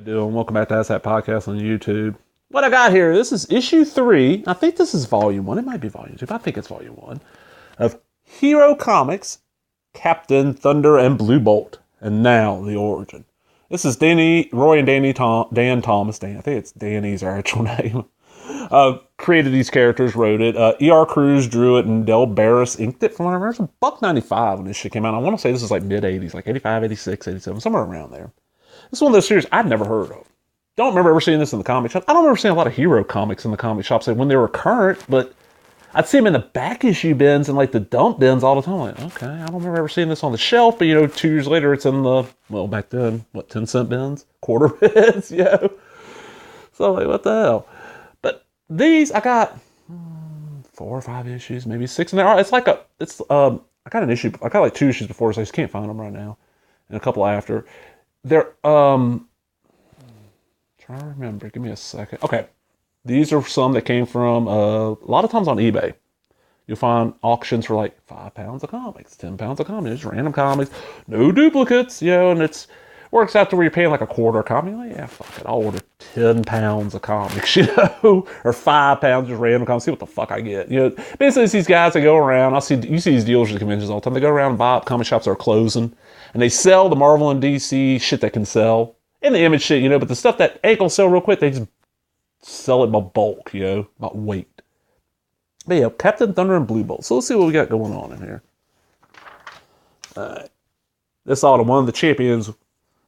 Doing? Welcome back to ASAP Podcast on YouTube. What I got here, this is issue 3. I think this is volume 1. It might be volume 2, but I think it's volume 1 of Hero Comics, Captain Thunder and Blue Bolt, and now the origin. This is Roy and Dan Thomas. I think it's Danny's actual name. Created these characters, wrote it. E.R. Cruz drew it, and Del Barris inked it. From what I remember, it was $1.95 when this shit came out. I want to say this is like mid 80s, like 85, 86, 87, somewhere around there. This is one of those series I'd never heard of. Don't remember ever seeing this in the comic shop. I don't remember seeing a lot of Hero comics in the comic shops when they were current, but I'd see them in the back issue bins and like the dump bins all the time. Like, okay, I don't remember ever seeing this on the shelf, but 2 years later it's in the, back then, 10-cent bins? Quarter bins, So like, what the hell? But these, I got 4 or 5 issues, maybe 6 in there. I got an issue, I got like 2 issues before, so I just can't find them right now. And a couple after. They're, trying to remember, give me a second. Okay, these are some that came from, a lot of times on eBay. You'll find auctions for like 5 pounds of comics, 10 pounds of comics, just random comics, no duplicates, and it's, works out to where you're paying like a quarter a comic. Like, yeah, fuck it, I'll order 10 pounds of comics, or 5 pounds of random comics, see what the fuck I get. Basically it's these guys that go around, you see these dealers at the conventions all the time, they go around and buy up comic shops that are closing, and they sell the Marvel and DC shit that can sell, and the Image shit, but the stuff that ain't gonna sell real quick, they just sell it by bulk, by weight. But yeah, Captain Thunder and Blue Bolt. So let's see what we got going on in here. Alright. This autumn, one of the champions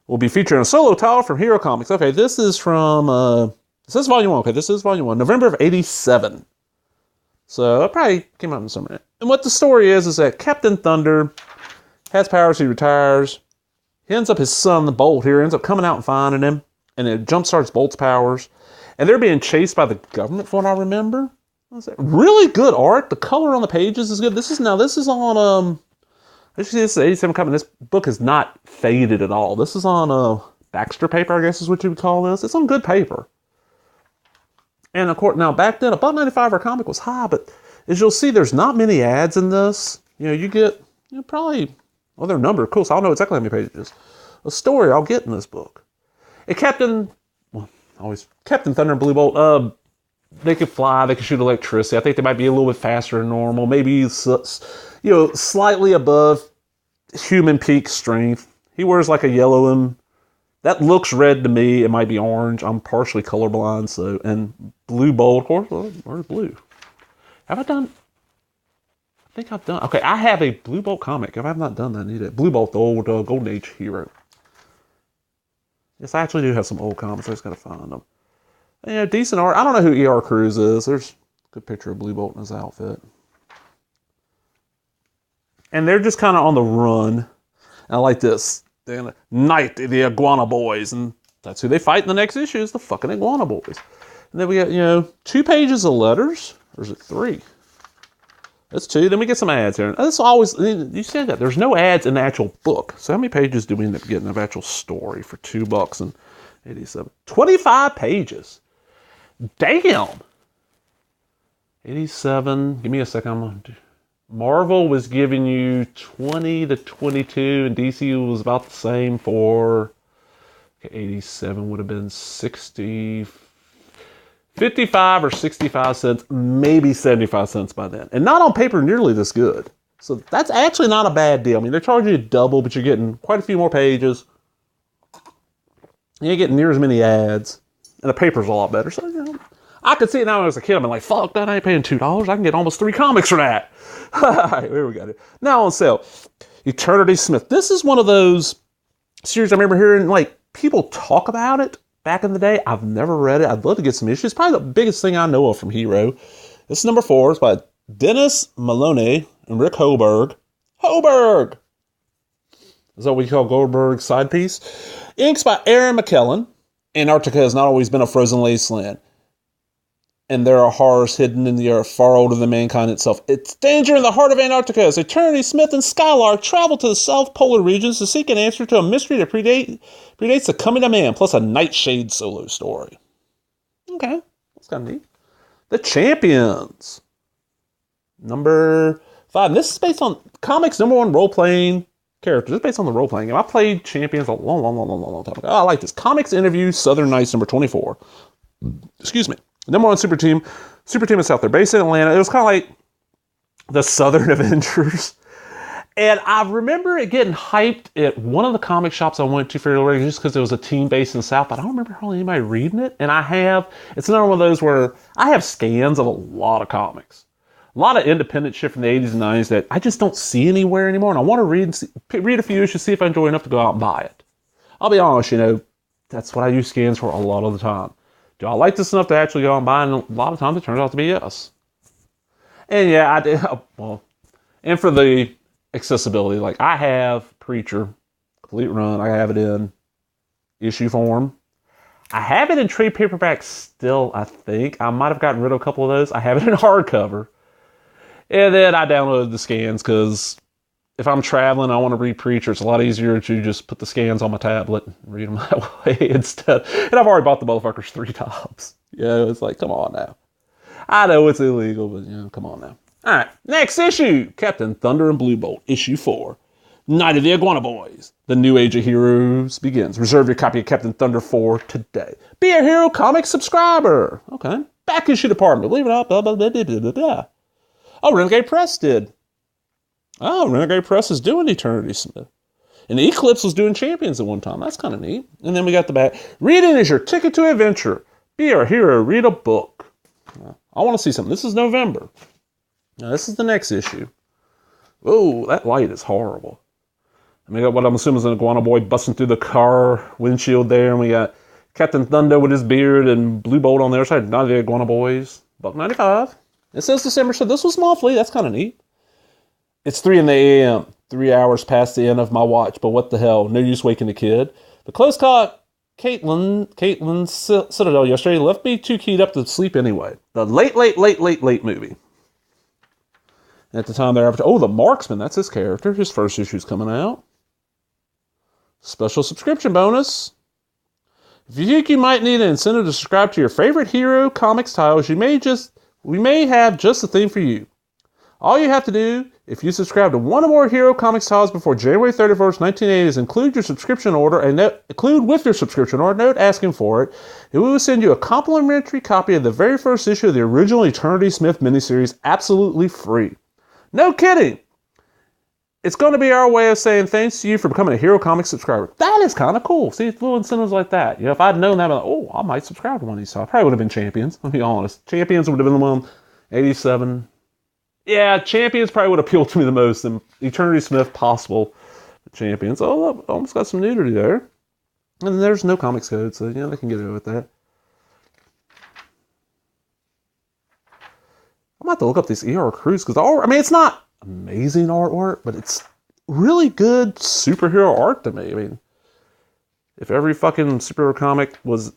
will be featuring a solo title from Hero Comics. Okay, this is from, this is volume 1. Okay, this is volume 1. November of 87. So it probably came out in the summer. And what the story is that Captain Thunder has powers, he retires. He ends up, his son, the Bolt here, ends up coming out and finding him. And it jumpstarts Bolt's powers. And they're being chased by the government, from what I remember. Really good art. The color on the pages is good. This is on, this is 87 coming. This book is not faded at all. This is on Baxter paper, I guess is what you would call this. It's on good paper. And of course, now back then, $1.95 for a comic was high, but as you'll see, there's not many ads in this. You get, probably, their number, cool, so I'll know exactly how many pages. A story I'll get in this book. And Captain Thunder and Blue Bolt, they could fly, they could shoot electricity. I think they might be a little bit faster than normal, maybe, slightly above human peak strength. He wears like a yellow and that looks red to me. It might be orange. I'm partially colorblind, so, and Blue Bolt, of course, where's blue? Have I done? I think I've done. Okay, I have a Blue Bolt comic. If I've not done that, I need it. Blue Bolt, the old Golden Age hero. Yes, I actually do have some old comics. I just gotta find them. Decent art. I don't know who E.R. Cruz is. There's a good picture of Blue Bolt in his outfit. And they're just kind of on the run. And I like this. They're Night, the Iguana Boys. And that's who they fight in the next issue, is the fucking Iguana Boys. And then we got, 2 pages of letters. Or is it 3? That's 2. Then we get some ads here. And that's always, you said that. There's no ads in the actual book. So how many pages do we end up getting of actual story for $2.87? 25 pages. Damn. 87. Give me a second. Marvel was giving you 20 to 22, and DC was about the same for 87 would have been 60, 55 or 65 cents, maybe 75 cents by then. And not on paper nearly this good. So that's actually not a bad deal. I mean, they're charging you double, but you're getting quite a few more pages. You ain't getting near as many ads. And the paper's a lot better. So, I could see it now when I was a kid. I'm like, fuck that, I ain't paying $2. I can get almost 3 comics for that. Alright, here we got it. Now on sale, Eternity Smith. This is one of those series I remember hearing, like, people talk about it back in the day. I've never read it. I'd love to get some issues. It's probably the biggest thing I know of from Hero. This is number 4. It's by Dennis Maloney and Rick Hoberg. Hoberg! Is that what you call Goldberg's side piece? Inks by Aaron McKellen. Antarctica has not always been a frozen wasteland, and there are horrors hidden in the earth far older than mankind itself. It's danger in the heart of Antarctica as Eternity Smith and Skylark travel to the South Polar regions to seek an answer to a mystery that predates the coming of man, plus a Nightshade solo story. Okay, that's kind of neat. The Champions. Number 5. And this is based on comics #1 role-playing characters. It's based on the role-playing game. I played Champions a long time ago. I like this. Comics Interview Southern Knights number 24. Excuse me. Number one super team. Super team is out there. Based in Atlanta. It was kind of like the Southern Avengers. And I remember it getting hyped at one of the comic shops I went to fairly regularly just because it was a team based in the South. But I don't remember hardly anybody reading it. And it's another one of those where I have scans of a lot of comics. A lot of independent shit from the 80s and 90s that I just don't see anywhere anymore. And I want to read a few issues, see if I enjoy enough to go out and buy it. I'll be honest, that's what I use scans for a lot of the time. Do I like this enough to actually go out and buy it? And a lot of times it turns out to be yes. And yeah, I did. Well, and for the accessibility, like I have Preacher, complete run. I have it in issue form. I have it in trade paperback still, I think. I might have gotten rid of a couple of those. I have it in hardcover. And then I downloaded the scans because if I'm traveling, I want to read Preacher. It's a lot easier to just put the scans on my tablet and read them that way instead. And I've already bought the motherfuckers 3 times. It's like, come on now. I know it's illegal, but come on now. All right, next issue. Captain Thunder and Blue Bolt, issue 4. Night of the Iguana Boys. The new age of heroes begins. Reserve your copy of Captain Thunder 4 today. Be a Hero Comics subscriber. Okay. Back issue department. Believe it or not, blah, blah, blah, blah, blah, blah. Oh, Renegade Press did. Oh, Renegade Press is doing Eternity Smith. And Eclipse was doing Champions at one time. That's kind of neat. And then we got the back. Reading is your ticket to adventure. Be a hero. Read a book. I want to see something. This is November. Now, this is the next issue. Oh, that light is horrible. And we got what I'm assuming is an iguana boy busting through the car windshield there. And we got Captain Thunder with his beard and Blue Bolt on the other side. Not the Iguana Boys. $1.95. It says December, so this was monthly. That's kind of neat. It's 3 a.m. 3 hours past the end of my watch, but what the hell? No use waking the kid. The close caught Caitlin Citadel yesterday left me too keyed up to sleep anyway. The late movie. At the time they're the Marksman, that's his character. His first issue's coming out. Special subscription bonus. If you think you might need an incentive to subscribe to your favorite Hero Comics titles, we may have just the thing for you. All you have to do, if you subscribe to one or more Hero Comics titles before January 31st, 1980, is include your subscription order and include with your subscription order a note asking for it, and we will send you a complimentary copy of the very first issue of the original Eternity Smith miniseries absolutely free. No kidding! It's going to be our way of saying thanks to you for becoming a Hero Comics subscriber. That is kind of cool. See, little incentives like that. If I'd known that, I'd be like, I might subscribe to one of these titles. Probably would have been Champions, I'll be honest. Champions would have been the one, 87. Yeah, Champions probably would appeal to me the most, and Eternity Smith, possible. Champions. Oh, look, almost got some nudity there. And there's no comics code, so, they can get away with that. I'm about to look up this E.R. Cruz, because it's not amazing artwork, but it's really good superhero art to me. If every fucking superhero comic was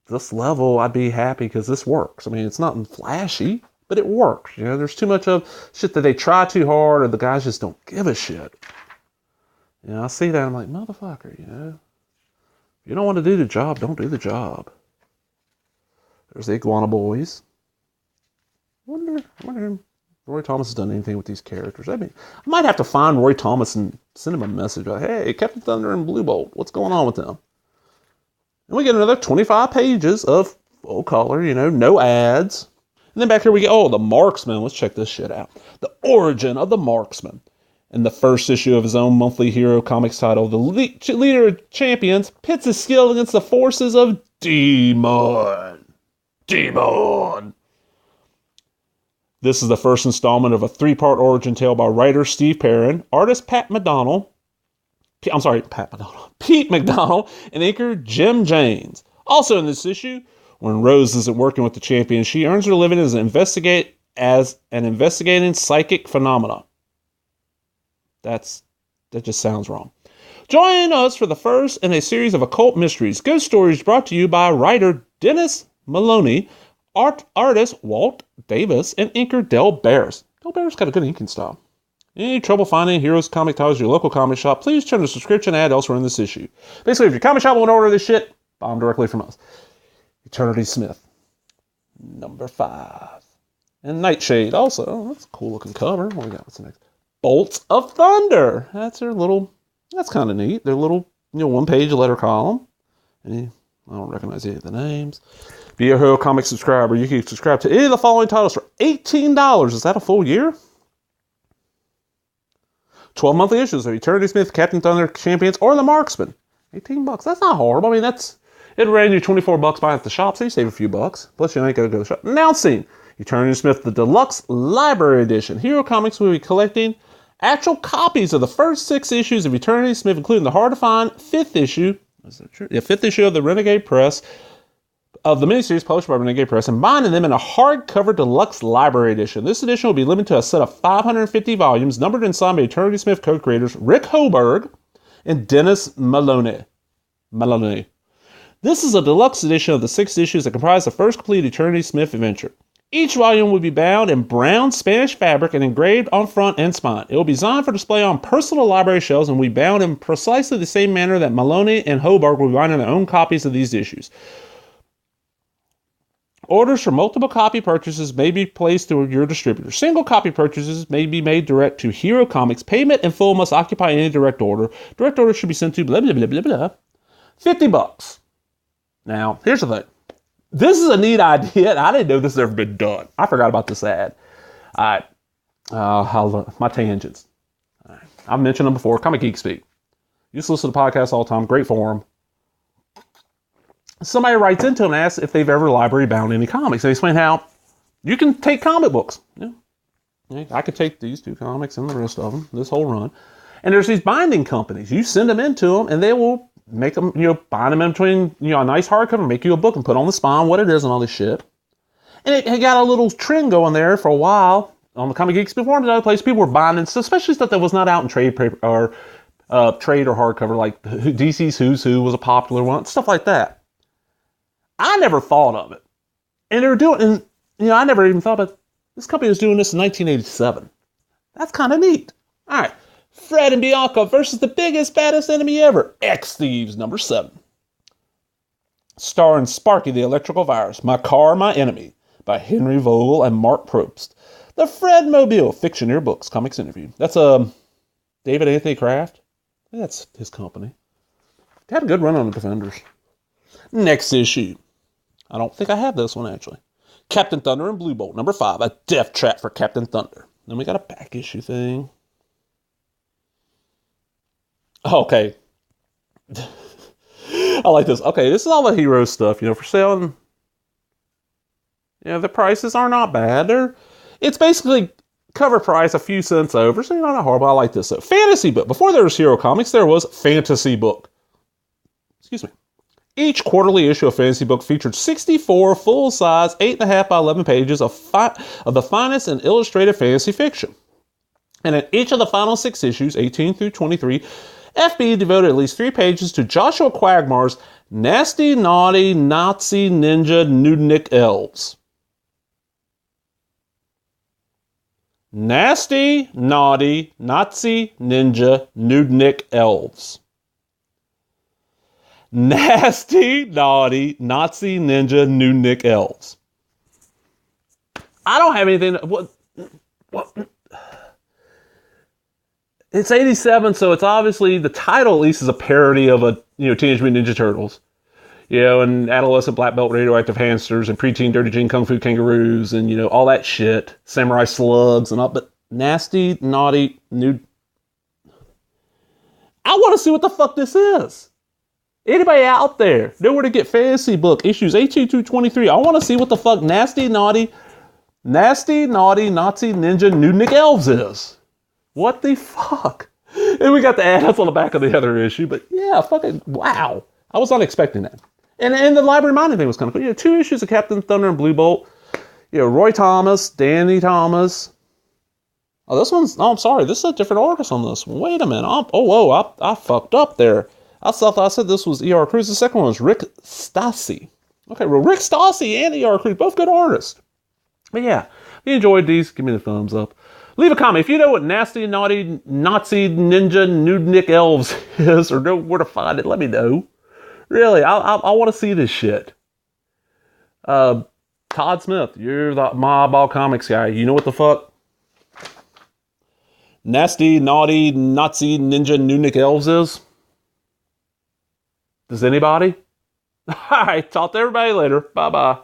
this level, I'd be happy, because this works. It's not flashy, but it works. There's too much of shit that they try too hard, or the guys just don't give a shit. I see that, I'm like, motherfucker, If you don't want to do the job, don't do the job. There's the Iguana Boys. I wonder if Roy Thomas has done anything with these characters. I might have to find Roy Thomas and send him a message like, hey, Captain Thunder and Blue Bolt, what's going on with them? And we get another 25 pages of full color, no ads. And then back here we get, the Marksman. Let's check this shit out. The origin of the Marksman. In the first issue of his own monthly Hero Comics title, the leader of champions pits his skill against the forces of Demon. This is the first installment of a 3-part origin tale by writer Steve Perrin, artist Pete McDonald, and inker Jim James. Also in this issue, when Rose isn't working with the champion, she earns her living as an investigating psychic phenomena. That just sounds wrong. Join us for the first in a series of occult mysteries, ghost stories brought to you by writer Dennis Maloney, artist Walt Davis, and inker Del Barris. Del Barris got a good inking style. Any trouble finding Heroes comic titles at your local comic shop, please turn the subscription ad elsewhere in this issue. Basically, if your comic shop won't order this shit, buy them directly from us. Eternity Smith, number 5. And Nightshade also. Oh, that's a cool looking cover. What we got? What's the next? Bolts of Thunder. That's kind of neat. Their little, one-page letter column. I don't recognize any of the names. Be a Hero Comics subscriber. You can subscribe to any of the following titles for $18. Is that a full year? 12 monthly issues of Eternity Smith, Captain Thunder, Champions, or The Marksman. $18. That's not horrible. I mean, it ran you $24 buying at the shop, so you save a few bucks. Plus, you ain't got to go to the shop. Announcing Eternity Smith, the Deluxe Library Edition. Hero Comics will be collecting actual copies of the first 6 issues of Eternity Smith, including the hard-to-find 5th issue. Is that true? Yeah, 5th issue of the Renegade Press, of the miniseries published by Renegade Press, and binding them in a hardcover deluxe library edition. This edition will be limited to a set of 550 volumes, numbered and signed by Eternity Smith co-creators Rick Hoberg and Dennis Maloney. This is a deluxe edition of the 6 issues that comprise the first complete Eternity Smith adventure. Each volume will be bound in brown Spanish fabric and engraved on front and spine. It will be designed for display on personal library shelves and will be bound in precisely the same manner that Maloney and Hoberg will be binding their own copies of these issues. Orders for multiple copy purchases may be placed through your distributor. Single copy purchases may be made direct to Hero Comics. Payment in full must occupy any direct order. Direct order should be sent to blah, blah, blah, blah, blah. $50. Now, here's the thing. This is a neat idea, and I didn't know this has ever been done. I forgot about this ad. All right. My tangents. All right. I've mentioned them before. Comic Geek Speak. Used to listen to podcasts all the time. Great forum. Somebody writes into them and asks if they've ever library bound any comics. They explain how you can take comic books. I could take these 2 comics and the rest of them, this whole run. And there's these binding companies. You send them into them, and they will make them, bind them in between, a nice hardcover, make you a book and put on the spine what it is and all this shit. And it got a little trend going there for a while on the Comic Geeks before and other places. People were binding, especially stuff that was not out in trade paper or trade or hardcover, like DC's Who's Who was a popular one, stuff like that. I never thought of it. And they were doing, and I never even thought about this company was doing this in 1987. That's kind of neat. All right. Fred and Bianca versus the biggest, baddest enemy ever. X-Thieves, number 7. Starring Sparky the Electrical Virus, My Car, My Enemy, by Henry Vogel and Mark Probst. The Fred Mobile, Fictioneer Books, Comics Interview. That's David Anthony Kraft. That's his company. They had a good run on the Defenders. Next issue. I don't think I have this one, actually. Captain Thunder and Blue Bolt, number 5. A death trap for Captain Thunder. Then we got a back issue thing. Okay. I like this. Okay, this is all the hero stuff, for sale. The prices are not bad. It's basically cover price a few cents over, so not horrible. I like this. So, fantasy book. Before there was Hero Comics, there was Fantasy Book. Excuse me. Each quarterly issue of Fantasy Book featured 64 full-size, 8.5 by 11 pages of the finest in illustrated fantasy fiction. And in each of the final 6 issues, 18 through 23, FB devoted at least 3 pages to Joshua Quagmire's Nasty, Naughty, Nazi, Ninja, Nudnik Elves. Nasty, Naughty, Nazi, Ninja, Nudnik Elves. Nasty, Naughty, Nazi, Ninja, Nudnik Elves. I don't have anything. What? It's 87, so it's obviously, the title at least is a parody of a, Teenage Mutant Ninja Turtles. And adolescent black belt radioactive hamsters and preteen dirty jean kung fu kangaroos and, all that shit. Samurai slugs and all, but nasty, naughty, nude. I want to see what the fuck this is. Anybody out there know where to get Fantasy Book issues 18 through 23? I want to see what the fuck nasty, naughty, Nazi, Ninja, Nudnik Elves is. What the fuck? And we got the ads on the back of the other issue, but yeah, fucking wow. I was not expecting that. And the library mining thing was kind of cool. 2 issues of Captain Thunder and Blue Bolt. Roy Thomas, Danny Thomas. Oh, this one's, I'm sorry, this is a different artist on this one. Wait a minute. I fucked up there. I said this was E.R. Cruz. The second one was Rick Stasi. Okay, well, Rick Stasi and E.R. Cruz, both good artists. But yeah, if you enjoyed these, give me the thumbs up. Leave a comment if you know what nasty, naughty, Nazi, Ninja, Nudnik Elves is, or know where to find it. Let me know. Really, I want to see this shit. Todd Smith, you're the Mob All Comics guy. You know what the fuck? nasty, naughty, Nazi, ninja, Nunic elves is? Does anybody? All right, talk to everybody later. Bye bye.